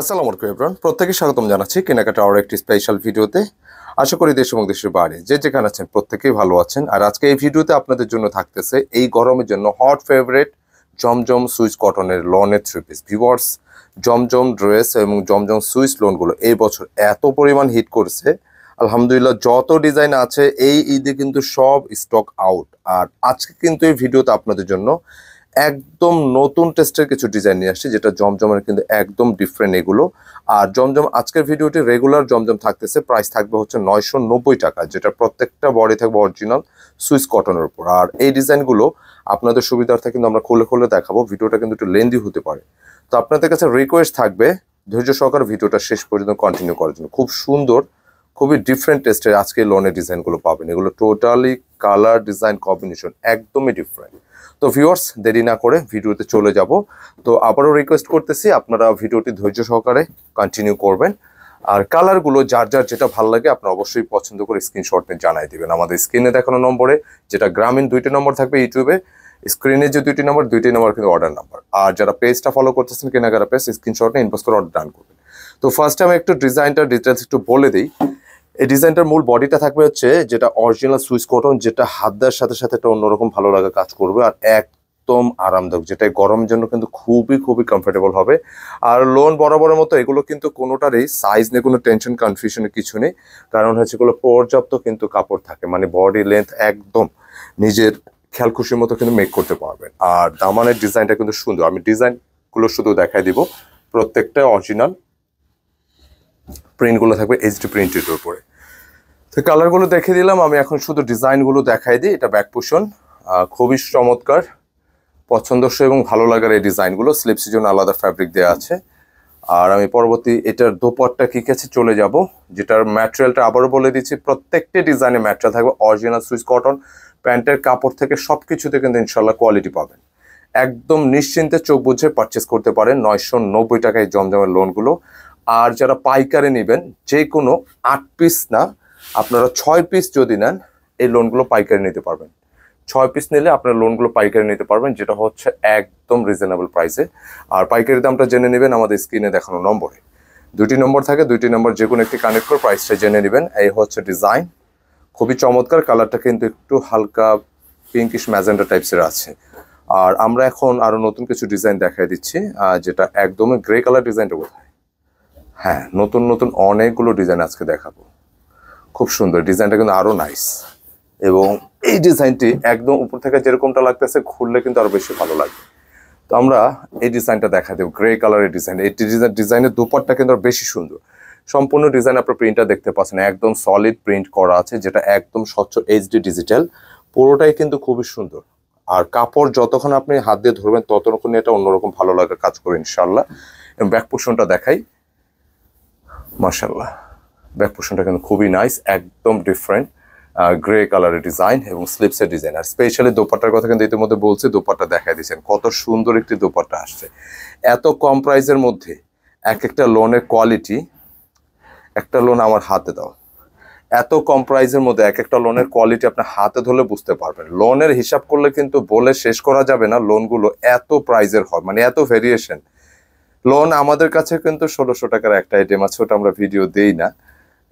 আসসালামু আলাইকুম এভরিওয়ান, প্রত্যেককে স্বাগতম জানাচ্ছি কেনাকাটা আর একটি স্পেশাল ভিডিওতে। আশা করি দেশ এবং দেশের বাইরে যে যেখানে আছেন প্রত্যেকেই ভালো আছেন। আর আজকে এই ভিডিওতে আপনাদের জন্য থাকতেছে এই গরমের জন্য হট ফেভারিট জমজম সুইস কটনের লনের থ্রি পিস ভিউয়ার্স। জমজম ড্রেস এবং জমজম সুইস লোনগুলো এই বছর এত পরিমাণ হিট করছে, আলহামদুলিল্লাহ। যত ডিজাইন আছে এই ঈদে কিন্তু সব স্টক আউট। আর আজকে কিন্তু এই ভিডিওতে আপনাদের জন্য একদম নতুন টেস্টের কিছু ডিজাইন নিয়ে আসছি, যেটা জমজমের কিন্তু একদম ডিফারেন্ট এগুলো। আর জমজম আজকের ভিডিওটি রেগুলার জমজম থাকতেছে, প্রাইস থাকবে হচ্ছে 990 টাকা, যেটা প্রত্যেকটা বডি থাকবে অরিজিনাল সুইস কটনের উপর। আর এই ডিজাইনগুলো আপনাদের সুবিধার্থে কিন্তু আমরা খুলে খুলে দেখাবো, ভিডিওটা কিন্তু একটু লেন্দি হতে পারে। তো আপনাদের কাছে রিকোয়েস্ট থাকবে ধৈর্য সহকারে ভিডিওটা শেষ পর্যন্ত কন্টিনিউ করার জন্য। খুব সুন্দর, খুবই ডিফারেন্ট টেস্টের আজকে লোনের ডিজাইনগুলো পাবেন। এগুলো টোটালি কালার ডিজাইন কম্বিনেশন একদমই ডিফারেন্ট। তো ভিউয়ার্স, দেরি না করে ভিডিওতে চলে যাব। তো আবারও রিকোয়েস্ট করতেছি আপনারা ভিডিওটি ধৈর্য সহকারে কন্টিনিউ করবেন। আর কালারগুলো যার যার যেটা ভালো লাগে আপনারা অবশ্যই পছন্দ করে স্ক্রিনশট নিয়ে জানাই দিবেন আমাদের স্ক্রিনে দেখানো নম্বরে, যেটা গ্রামীণ 2টি নম্বর থাকবে ইউটিউবে। স্ক্রিনে যে 2টি নম্বর কিন্তু অর্ডার নাম্বার। আর যারা পেজটা ফলো করতেছেন কেনাকাটা পেজ, স্ক্রিনশট নিয়ে ইনবক্স করে অর্ডার ডান করবেন। তো ফার্স্ট আমি একটু ডিজাইনটার ডিটেলস একটু বলে দিই। এই ডিজাইনটার মূল বডিটা থাকবে হচ্ছে যেটা অরিজিনাল সুইস কটন, যেটা হাত দেওয়ার সাথে সাথে একটা অন্যরকম ভালো লাগা কাজ করবে আর একদম আরামদায়ক, যেটা গরমের জন্য কিন্তু খুবই খুবই কমফোর্টেবল হবে। আর লোন বরাবরের মতো এগুলো কিন্তু কোনোটারই সাইজ নিয়ে কোনো টেনশন কনফিউশনের কিছু নেই, কারণ হচ্ছে এগুলো পর্যাপ্ত কিন্তু কাপড় থাকে, মানে বডি লেন্থ একদম নিজের খেয়াল খুশির মতো কিন্তু মেক করতে পারবেন। আর দামানের ডিজাইনটা কিন্তু সুন্দর, আমি ডিজাইনগুলো শুধু দেখাই দিব। প্রত্যেকটা অরিজিনাল প্রিন্টগুলো থাকবে এইচডি প্রিন্টের উপরে। তো কালারগুলো দেখে দিলাম, আমি এখন শুধু ডিজাইনগুলো দেখাই দিই। এটা ব্যাক পোর্শন, খুবই চমৎকার, পছন্দসই এবং ভালো লাগার এই ডিজাইনগুলো। স্লিপসের জন্য আলাদা ফ্যাব্রিক দেওয়া আছে। আর আমি পরবর্তী এটার দোপাট্টা কি কাছে চলে যাব, যেটার ম্যাটেরিয়ালটা আবারও বলে দিচ্ছি। প্রত্যেকটি ডিজাইনের ম্যাটেরিয়াল থাকবে অরিজিনাল সুইস কটন। প্যান্টের কাপড় থেকে সব কিছুতে কিন্তু ইনশাল্লাহ কোয়ালিটি পাবেন। একদম নিশ্চিন্তে চোখ বুঝে পারচেস করতে পারেন 990 টাকায় জমজমের লোনগুলো। আর যারা পাইকারি নেবেন, যে কোনো 8 পিস না, আপনারা 6 পিস যদি নেন এই লোনগুলো পাইকারি নিতে পারবেন। 6 পিস নিলে আপনার লোনগুলো পাইকারি নিতে পারবেন, যেটা হচ্ছে একদম রিজনেবল প্রাইসে। আর পাইকারি দামটা জেনে নেবেন আমাদের স্ক্রিনে দেখানো নম্বরে। 2টি নম্বর থাকে, 2টি নম্বর যে কোনো একটি কানেক্ট করে প্রাইসটা জেনে নেবেন। এই হচ্ছে ডিজাইন, খুবই চমৎকার। কালারটা কিন্তু একটু হালকা পিঙ্কিশ ম্যাজেন্ডা টাইপসের আছে। আর আমরা এখন আরো নতুন কিছু ডিজাইন দেখাই দিচ্ছি, যেটা একদমই গ্রে কালার ডিজাইনটা কোথায়। হ্যাঁ, নতুন নতুন অনেকগুলো ডিজাইন আজকে দেখাবো। খুব সুন্দর ডিজাইনটা, কিন্তু আরো নাইস। এবং এই ডিজাইনটি একদম উপর থেকে যেরকমটা লাগতেছে, খুললে কিন্তু আরো বেশি ভালো লাগবে। তো আমরা এই ডিজাইনটা দেখা দেব, গ্রে কালারের ডিজাইন। এই ডিজাইনের দুপাট্টা কিন্তু বেশি সুন্দর। সম্পূর্ণ ডিজাইন আপনার প্রিন্টটা দেখতে পাচ্ছেন, একদম সলিড প্রিন্ট করা আছে, যেটা একদম স্বচ্ছ এইচডি ডিজিটাল। পুরোটাই কিন্তু খুবই সুন্দর। আর কাপড় যতক্ষণ আপনি হাত দিয়ে ধরবেন ততক্ষণ এটা অন্যরকম ভালো লাগা কাজ করে ইনশাল্লাহ। এবং ব্যাক পোর্শনটা দেখাই, মাশাল্লাহ ব্যাক পোর্শনটা কিন্তু খুবই নাইস, একদম ডিফারেন্ট গ্রে কালারের ডিজাইন এবং স্লিপসের ডিজাইন। আর স্পেশালি দোপাট্টার কথা কিন্তু ইতিমধ্যে বলছি, দোপাট্টা দেখাই দিয়েছেন, কত সুন্দর একটি দোপাট্টা আসছে এত কম প্রাইসের মধ্যে। এক একটা লোনের কোয়ালিটি, একটা লোন আমার হাতে দাও, এত কম প্রাইসের মধ্যে এক একটা লোনের কোয়ালিটি আপনার হাতে ধরলে বুঝতে পারবেন। লোনের হিসাব করলে কিন্তু বলে শেষ করা যাবে না, লোনগুলো এত প্রাইসের হয়, মানে এত ভেরিয়েশন। লোন আমাদের কাছে কিন্তু 1600 টাকার একটা আইটেম আছে, ওটা আমরা ভিডিও দেই না,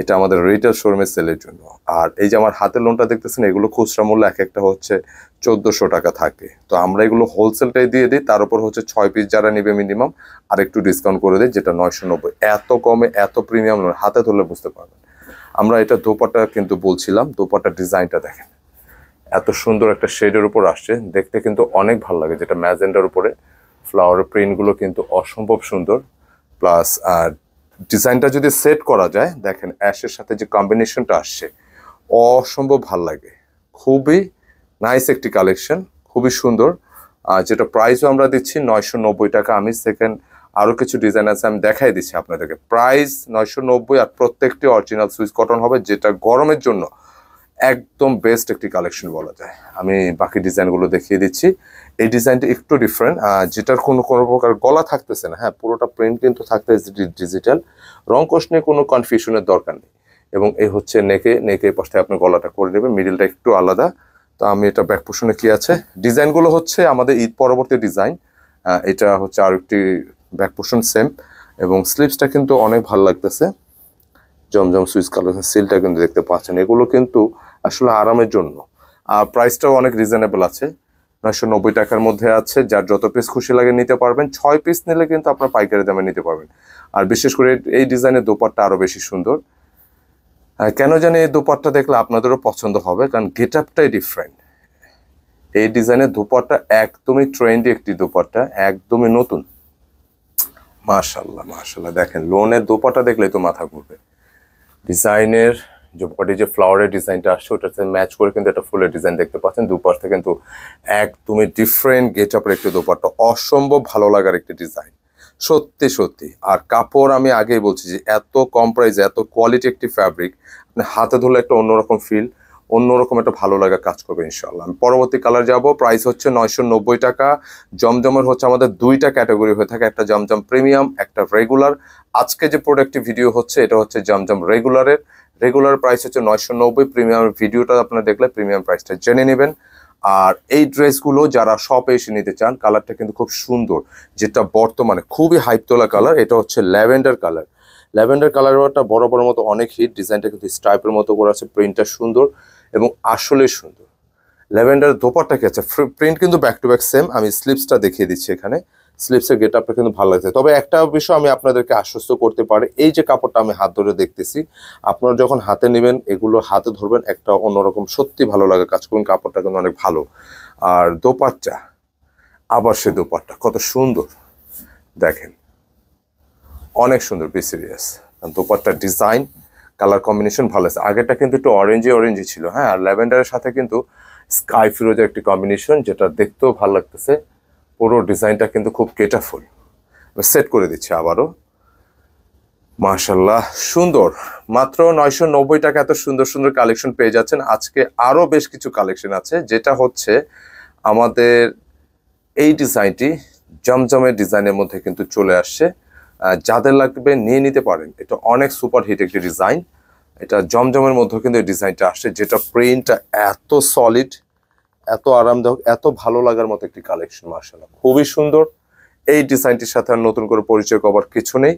এটা আমাদের রিটেল শোরুমে সেলের জন্য। আর এই যে আমার হাতের লোনটা দেখতেছেন, এগুলো খুচরা মূল্য এক একটা হচ্ছে 1400 টাকা থাকে। তো আমরা এগুলো হোলসেলটাই দিয়ে দিই, তার উপর হচ্ছে 6 পিস যারা নিবে মিনিমাম আর একটু ডিসকাউন্ট করে দিই, যেটা 990। এত কমে এত প্রিমিয়াম লোন হাতে ধরলে বুঝতে পারবেন। আমরা এটা দোপাট্টা কিন্তু বলছিলাম, দোপাট্টার ডিজাইনটা দেখেন, এত সুন্দর একটা শেডের উপর আসছে, দেখতে কিন্তু অনেক ভালো লাগে, যেটা ম্যাজেন্ডার উপরে ফ্লাওয়ারের প্রিন্টগুলো কিন্তু অসম্ভব সুন্দর। প্লাস ডিজাইনটা যদি সেট করা যায়, দেখেন অ্যাশের সাথে যে কম্বিনেশনটা আসছে অসম্ভব ভাল লাগে। খুবই নাইস একটি কালেকশন, খুবই সুন্দর। যেটা প্রাইসও আমরা দিচ্ছি 990 টাকা। আমি সেকেন্ড আরও কিছু ডিজাইন আছে, আমি দেখাই দিচ্ছি আপনাদেরকে। প্রাইস 990, আর প্রত্যেকটি অরিজিনাল সুইস কটন হবে, যেটা গরমের জন্য একদম বেস্ট একটি কালেকশন বলা যায়। আমি বাকি ডিজাইনগুলো দেখিয়ে দিচ্ছি। এই ডিজাইনটা একটু ডিফারেন্ট, যেটার কোনো প্রকার গলা থাকতেছে না। হ্যাঁ, পুরোটা প্রিন্ট কিন্তু থাকতেছে ডিজিটাল, রং কোশ নিয়ে কোনো কনফিউশনের দরকার নেই। এবং এই হচ্ছে নেকে পাশে আপনি গলাটা করে নেবেন, মিডিলটা একটু আলাদা। তো আমি এটা ব্যাক পোর্শনে কি আছে, ডিজাইনগুলো হচ্ছে আমাদের ঈদ পরবর্তী ডিজাইন। এটা হচ্ছে আর একটি ব্যাক পোর্শন সেম, এবং স্লিপসটা কিন্তু অনেক ভালো লাগতেছে, জমজম সুইচ কালার সিলটা কিন্তু দেখতে পাচ্ছেন। এগুলো কিন্তু আসলে আরামের জন্য, আর প্রাইসটাও অনেক রিজনেবল আছে, 990 টাকার মধ্যে আছে। যার যত পিস খুশি লাগে নিতে পারবেন, 6 পিস নিলে কিন্তু আপনার পাইকারি দামে নিতে পারবেন। আর বিশেষ করে এই ডিজাইনের দোপাট্টা আরো বেশি সুন্দর। কেন জানি এই দোপাট্টা দেখলে আপনাদেরও পছন্দ হবে, কারণ গেট আপটাই ডিফারেন্ট। এই ডিজাইনের দোপাট্টা একদমই ট্রেন্ডি একটি দোপাট্টা, একদমই নতুন। মাশাআল্লাহ মাশাআল্লাহ, দেখেন লোনের দোপাট্টা দেখলে তো মাথা ঘুরবে। ডিজাইনের যে ফ্লাওয়ারের ডিজাইনটা আসছে ওটাতে ম্যাচ করে কিন্তু একটা ফুলের ডিজাইন দেখতে পাচ্ছেন। দুপাশে কিন্তু একদমই ডিফারেন্ট গেট আপের একটি দোপাট্টা, অসম্ভব ভালো লাগার একটি ডিজাইন, সত্যি সত্যি। আর কাপড় আমি আগেই বলছি যে এত কম প্রাইসে এত কোয়ালিটি একটি ফ্যাব্রিক, মানে হাতে ধরলে একটা অন্যরকম ফিল, অন্যরকম একটা ভালো লাগা কাজ করবে ইনশাআল্লাহ। আমি পরবর্তী কালার যাব। প্রাইস হচ্ছে 990 টাকা। জমজমের হচ্ছে আমাদের দুইটা ক্যাটাগরি হয়ে থাকে, একটা জমজম প্রিমিয়াম, একটা রেগুলার। আজকে যে প্রোডাক্টটি ভিডিও হচ্ছে এটা হচ্ছে জমজম রেগুলারের। রেগুলার প্রাইস হচ্ছে 990, প্রিমিয়ামের ভিডিওটা আপনারা দেখলে প্রিমিয়াম প্রাইসটা জেনে নেবেন। আর এই ড্রেসগুলো যারা শপে এসে নিতে চান, কালারটা কিন্তু খুব সুন্দর, যেটা বর্তমানে খুবই হাইপ তোলা কালার। এটা হচ্ছে ল্যাভেন্ডার কালার। ল্যাভেন্ডার কালারটা বড় বড় মতো অনেক হিট, ডিজাইনটা কিন্তু স্ট্রাইপের মতো করে আছে, প্রিন্টটা সুন্দর এবং আসলে সুন্দর। ল্যাভেন্ডার দোপাট্টা কি আছে, প্রিন্ট কিন্তু ব্যাক টু ব্যাক সেম। আমি স্লিপসটা দেখিয়ে দিচ্ছি এখানে, স্লিপসের গেট আপটা কিন্তু ভালো লাগছে। তবে একটা বিষয় আমি আপনাদেরকে আশ্বস্ত করতে পারি, এই যে কাপড়টা আমি হাত ধরে দেখতেছি, আপনারা যখন হাতে নেবেন এগুলো হাতে ধরবেন একটা অন্যরকম সত্যি ভালো লাগে কাজ করুন, কাপড়টা কিন্তু অনেক ভালো। আর দোপাট্টা, আবার সে দোপাট্টা কত সুন্দর দেখেন, অনেক সুন্দর, বি সিরিয়াস। দোপাট্টার ডিজাইন কালার কম্বিনেশন ভালো আছে। আগেরটা কিন্তু একটু অরেঞ্জি ছিল, হ্যাঁ। আর ল্যাভেন্ডারের সাথে কিন্তু স্কাই ফিরোজের একটি কম্বিনেশন, যেটা দেখতেও ভালো লাগতেছে। পুরো ডিজাইনটা কিন্তু খুব কেটাফুল। সেট করে দিচ্ছি আবারও, মাশাআল্লাহ সুন্দর। মাত্র 990 টাকা এত সুন্দর সুন্দর কালেকশন পেয়ে যাচ্ছেন। আজকে আরো বেশ কিছু কালেকশন আছে, যেটা হচ্ছে আমাদের এই ডিজাইনটি জমজমের ডিজাইনের মধ্যে কিন্তু চলে আসছে। যাদের লাগবে নিয়ে নিতে পারেন, এটা অনেক সুপার হিট একটি ডিজাইন। এটা জমজমের মধ্যে কিন্তু এই ডিজাইনটা আসছে, যেটা প্রিন্টটা এত সলিড, এত আরামদায়ক, এত ভালো লাগার মতো একটি কালেকশন। মাশাআল্লাহ খুবই সুন্দর। এই ডিজাইনটির সাথে আর নতুন করে পরিচয় করবার কিছু নেই,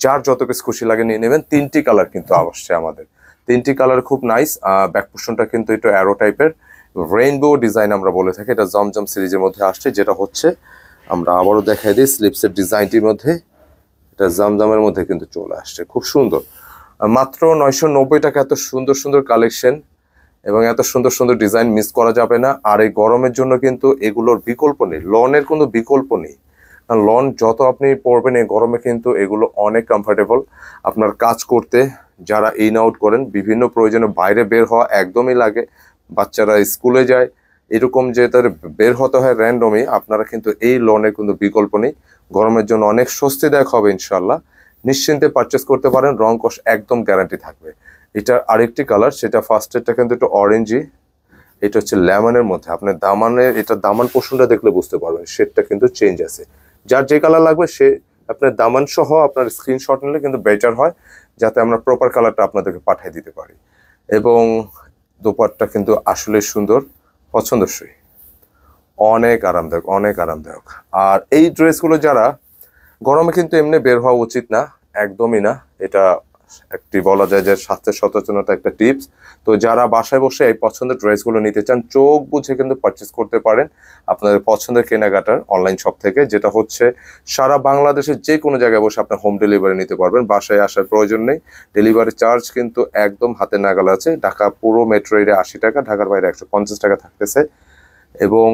যার যত কিছু খুশি লাগে নিয়ে নেবেন। 3টি কালার কিন্তু আসছে আমাদের, 3টি কালার খুব নাইস। ব্যাক পোর্শনটা কিন্তু একটু অ্যারো টাইপের, রেইনবো ডিজাইন আমরা বলে থাকি। এটা জমজম সিরিজের মধ্যে আসছে, যেটা হচ্ছে আমরা আবারও দেখাই দিই স্লিপসের ডিজাইনটির মধ্যে, এটা জমজমের মধ্যে কিন্তু চলে আসছে, খুব সুন্দর। মাত্র 990 টাকা এত সুন্দর সুন্দর কালেকশন এবং এত সুন্দর সুন্দর ডিজাইন মিস করা যাবে না। আর এই গরমের জন্য কিন্তু এগুলোর বিকল্প নেই, লনের কোনো বিকল্প নেই। কারণ লন যত আপনি পরবেন এই গরমে কিন্তু এগুলো অনেক কমফোর্টেবল। আপনার কাজ করতে যারা ইন আউট করেন, বিভিন্ন প্রয়োজনে বাইরে বের হওয়া একদমই লাগে, বাচ্চারা স্কুলে যায়, এরকম যে তার বের হতে হয় র্যান্ডমই, আপনারা কিন্তু এই লনের কোনো বিকল্প নেই। গরমের জন্য অনেক স্বস্তিদায়ক হবে ইনশাল্লাহ, নিশ্চিন্তে পারচেস করতে পারেন, রং কষ একদম গ্যারান্টি থাকবে। এটার আরেকটি কালার, সেটা ফার্স্টেরটা কিন্তু একটু অরেঞ্জি, এটা হচ্ছে লেমনের মধ্যে। আপনার দামানের, এটা দামান পোর্শনটা দেখলে বুঝতে পারবেন শেডটা কিন্তু চেঞ্জ আছে। যার যে কালার লাগবে সে আপনার দামান সহ আপনার স্ক্রিনশট নিলে কিন্তু বেটার হয়, যাতে আমরা প্রপার কালারটা আপনাদেরকে পাঠিয়ে দিতে পারি। এবং দোপাট্টা কিন্তু আসলে সুন্দর, পছন্দসই, অনেক আরামদায়ক, অনেক আরামদায়ক। আর এই ড্রেসগুলো যারা গরমে কিন্তু এমনি বের হওয়া উচিত না, একদমই না। এটা একটি বলা যায় যে স্বাস্থ্যের সচেতনতা একটা টিপস। তো যারা বাসায় বসে এই পছন্দের ড্রেসগুলো নিতে চান, চোখ বুঝে কিন্তু পারচেস করতে পারেন আপনাদের পছন্দের কেনাকাটার অনলাইন শপ থেকে, যেটা হচ্ছে সারা বাংলাদেশের যে কোনো জায়গায় বসে আপনার হোম ডেলিভারি নিতে পারবেন, বাসায় আসার প্রয়োজন নেই। ডেলিভারি চার্জ কিন্তু একদম হাতে নাগাল আছে। ঢাকা পুরো মেট্রো এরিয়া 80 টাকা, ঢাকার বাইরে 150 টাকা থাকতেছে। এবং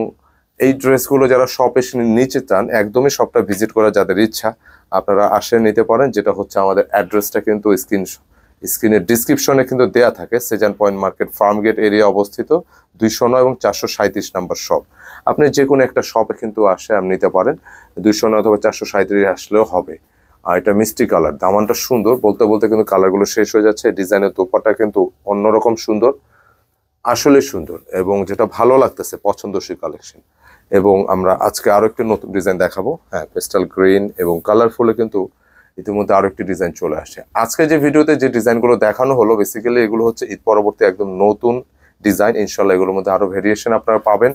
এই ড্রেসগুলো যারা শপে নিতে চান, একদমই শপটা ভিজিট করা যাদের ইচ্ছা, আপনারা আসে নিতে পারেন। যেটা হচ্ছে আমাদের অ্যাড্রেসটা কিন্তু স্ক্রিনের ডিসক্রিপশনে কিন্তু দেয়া থাকে। Shezan point market, Farmgate area অবস্থিত, 209 এবং 437 নাম্বার শপ। আপনি যে কোনো একটা শপে কিন্তু আসে আপনি নিতে পারেন, 209 অথবা 437 আসলেও হবে। আর এটা মিষ্টি কালার, দামানটা সুন্দর, বলতে বলতে কিন্তু কালারগুলো শেষ হয়ে যাচ্ছে। ডিজাইনের দোপাট্টা কিন্তু অন্যরকম সুন্দর, আসলে সুন্দর এবং যেটা ভালো লাগতেছে, পছন্দসই কালেকশন। এবং আমরা আজকে আরো একটি নতুন ডিজাইন দেখাবো, হ্যাঁ, পেস্টাল গ্রিন এবং কালারফুলে কিন্তু ইতিমধ্যে আরো একটি ডিজাইন চলে আসে। আজকে যে ভিডিওতে যে ডিজাইনগুলো দেখানো হলো, বেসিক্যালি এগুলো হচ্ছে ঈদ পরবর্তী একদম নতুন ডিজাইন। ইনশাল্লাহ এগুলোর মধ্যে আরো ভেরিয়েশন আপনারা পাবেন।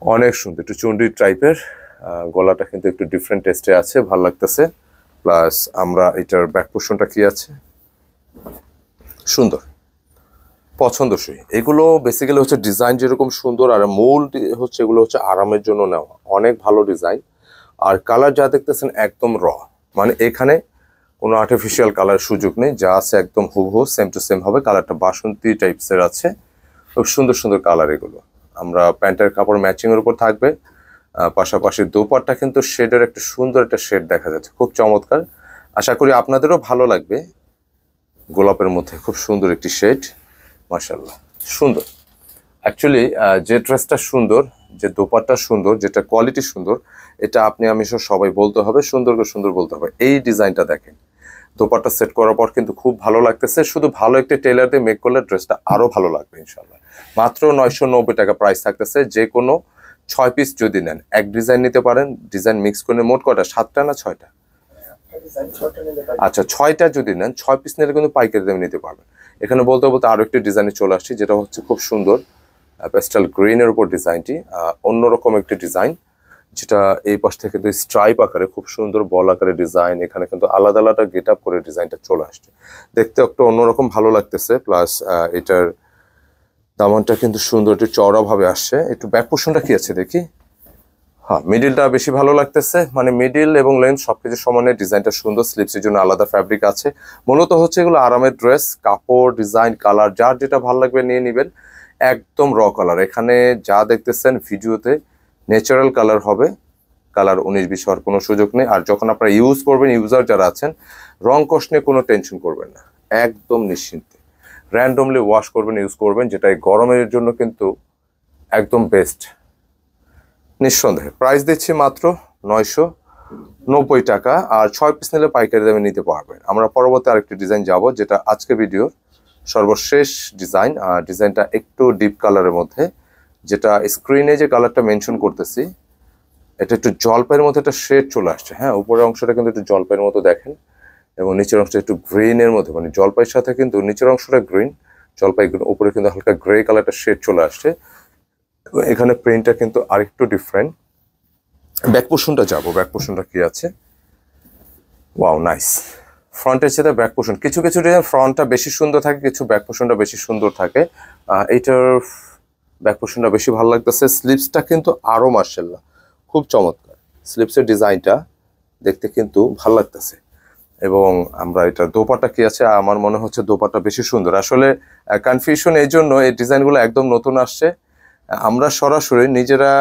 অনেক সুন্দর, একটু চুন্ডি টাইপের, গলাটা কিন্তু একটু ডিফারেন্ট টেস্টে আছে, ভালো লাগতেছে। প্লাস আমরা এটার ব্যাক পোর্শনটা কি আছে, সুন্দর, পছন্দসই। এগুলো বেসিক্যালি হচ্ছে ডিজাইন যেরকম সুন্দর, আর মূল হচ্ছে এগুলো হচ্ছে আরামের জন্য নেওয়া, অনেক ভালো ডিজাইন। আর কালার যা দেখতেছেন একদম র, মানে এখানে কোনো আর্টিফিশিয়াল কালার সুযোগ নেই, যা আছে একদম হুবহু সেম টু সেম হবে। কালারটা বাসন্তী টাইপসের আছে, খুব সুন্দর সুন্দর কালার এগুলো। আমরা প্যান্টের কাপড় ম্যাচিং এর উপর থাকবে, পাশাপাশি দোপাট্টা কিন্তু শেডের একটা সুন্দর একটা শেড দেখা যাচ্ছে, খুব চমৎকার। আশা করি আপনাদেরও ভালো লাগবে। গোলাপের মধ্যে খুব সুন্দর একটি শেড, মাশাআল্লাহ সুন্দর। অ্যাকচুয়ালি যে ড্রেসটা সুন্দর, যে দোপাট্টা সুন্দর, যেটা কোয়ালিটি সুন্দর, এটা আপনি আমি সবাই বলতে হবে, সুন্দর করে সুন্দর বলতে হবে। এই ডিজাইনটা দেখেন, দোপাট্টা সেট করার পর কিন্তু খুব ভালো লাগতেছে। শুধু ভালো একটা টেলার দিয়ে মেক করলে ড্রেসটা আরো ভালো লাগবে ইনশাল্লাহ। মাত্র 990 টাকা প্রাইস থাকতেছে। যে কোনো 6 পিস যদি নেন, এক ডিজাইন নিতে পারেন, ডিজাইন মিক্স করে। মোট কটা, 7টা না 6টা? আচ্ছা, 6টা যদি নেন, 6 পিস নিলে কিন্তু পাইকারি দামে নিতে পারবেন। এখানে বলতে বলতে আরো একটি ডিজাইনে চলে আসছি, যেটা হচ্ছে খুব সুন্দর পেস্টাল গ্রিনের উপর ডিজাইনটি, অন্যরকম একটি ডিজাইন, যেটা এই পাশ থেকে কিন্তু স্ট্রাইপ আকারে খুব সুন্দর বল আকারে ডিজাইন। এখানে কিন্তু আলাদা আলাদা গেট আপ করে ডিজাইনটা চলে আসছে, দেখতে একটু অন্যরকম ভালো লাগতেছে। প্লাস এটার দামনটা কিন্তু সুন্দর, একটু চওড়া ভাবে আসছে। একটু ব্যাক পোর্শনটা কি আছে দেখি। হ্যাঁ, মিডিলটা বেশি ভালো লাগতেছে, মানে মিডিল এবং লেন্থ সবকিছু সমানে। ডিজাইনটা সুন্দর, স্লিপসের জন্য আলাদা ফ্যাব্রিক আছে। মূলত হচ্ছে এগুলো আরামের ড্রেস, কাপড়, ডিজাইন, কালার যার যেটা ভালো লাগবে নিয়ে নেবেন। একদম র কালার, এখানে যা দেখতেছেন ভিডিওতে ন্যাচারাল কালার হবে, কালার 19-20 হওয়ার কোনো সুযোগ নেই। আর যখন আপনারা ইউজ করবেন, ইউজার যারা আছেন, রং কষ নিয়ে কোনো টেনশন করবেন না, একদম নিশ্চিন্তে র্যান্ডমলি ওয়াশ করবেন, ইউজ করবেন, যেটা এই গরমের জন্য কিন্তু একদম বেস্ট নিঃসন্দেহে। প্রাইস দিচ্ছি মাত্র 990 টাকা, আর 6 পিস নিলে পাইকারি দামে নিতে পারবেন। আমরা পরবর্তী আরেকটি ডিজাইন যাব, যেটা আজকে ভিডিওর সর্বশেষ ডিজাইন। আর ডিজাইনটা একটু ডিপ কালারের মধ্যে, যেটা স্ক্রিনে যে কালারটা মেনশন করতেছি, এটা একটু জলপাইয়ের মধ্যে একটা শেড চলে আসছে। হ্যাঁ, উপরের অংশটা কিন্তু একটু জলপাইয়ের মতো দেখেন, এবং নিচের অংশটা একটু গ্রিনের মধ্যে, মানে জলপাইয়ের সাথে কিন্তু নিচের অংশটা গ্রিন, জলপাই গ্রিন, উপরে কিন্তু হালকা গ্রে কালারটা শেড চলে আসছে। এখানে প্রিন্টটা কিন্তু আরেকটু ডিফারেন্ট। ব্যাক পোর্শনটা যাবো, ব্যাক পোর্শনটা কি আছে, ওয়াও নাইস। ফ্রন্টের চেয়ে ব্যাক পোর্শন, কিছু কিছু ডিজাইন ফ্রন্টটা বেশি সুন্দর থাকে, কিছু ব্যাক পোর্শনটা বেশি সুন্দর থাকে। এইটার ব্যাক পোর্শনটা বেশি ভালো লাগতেছে। স্লিপসটা কিন্তু আরো মাশাআল্লাহ খুব চমৎকার, স্লিপসের ডিজাইনটা দেখতে কিন্তু ভালো লাগতেছে। এবং আমরা এটা দোপাট্টা কি আছে, আমার মনে হচ্ছে দোপাট্টা বেশি সুন্দর। আসলে কনফিউশন এই জন্য, এই ডিজাইনগুলো একদম নতুন আসছে। আমরা সরাসরি নিজেরা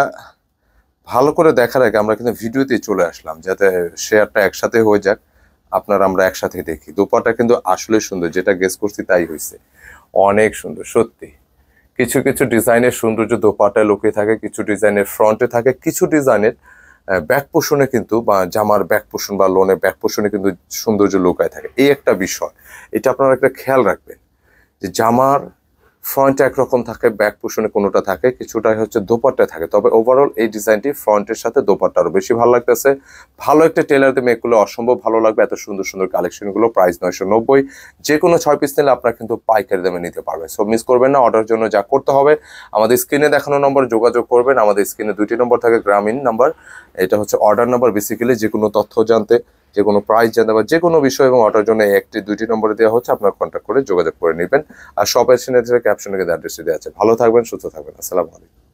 ভালো করে দেখার আগে আমরা কিন্তু ভিডিওতেই চলে আসলাম, যাতে শেয়ারটা একসাথে হয়ে যাক, আপনারা আমরা একসাথে দেখি। দোপাট্টা কিন্তু আসলে সুন্দর, যেটা গেস করছি তাই হয়েছে, অনেক সুন্দর সত্যি। কিছু কিছু ডিজাইনের সৌন্দর্য দোপাট্টায় লুকিয়ে থাকে, কিছু ডিজাইনের ফ্রন্টে থাকে, কিছু ডিজাইনের ব্যাক পোর্শনে কিন্তু, বা জামার ব্যাক পোর্শন বা লোনের ব্যাক পোর্শনে কিন্তু সৌন্দর্য লুকায় থাকে। এই একটা বিষয়, এটা আপনারা একটা খেয়াল রাখবেন, যে জামার ফ্রন্ট একরকম থাকে, ব্যাক পোর্শনে কোনোটা থাকে, কিছুটাই হচ্ছে দোপাট্টায় থাকে। তবে ওভারঅল এই ডিজাইনটি ফ্রন্টের সাথে দোপাট্টা আরো বেশি ভালো লাগতেছে। ভালো একটা টেলার দিয়ে মেক করলে অসম্ভব ভালো লাগবে। এত সুন্দর সুন্দর কালেকশনগুলো, প্রাইস 990। যে কোনো 6 পিস নিলে আপনারা কিন্তু পাইকারি দামে নিতে পারবেন। সো মিস করবেন না। অর্ডারের জন্য যা করতে হবে, আমাদের স্ক্রিনে দেখানো নম্বর যোগাযোগ করবেন। আমাদের স্ক্রিনে 2টি নম্বর থাকে, গ্রামীণ নাম্বার, এটা হচ্ছে অর্ডার নাম্বার। বেসিক্যালি যে কোনো তথ্য জানতে, যে কোনো প্রাইস জানতে বা যে কোনো বিষয় এবং অর্ডার জন্য 1টি 2টি নম্বরে দেওয়া হচ্ছে, আপনার কন্ট্যাক্ট করে যোগাযোগ করে নেবেন। আর শপের সিনে ক্যাপশনে অ্যাড্রেসে দেওয়া আছে। ভালো থাকবেন, সুস্থ থাকবেন। আসসালামু আলাইকুম।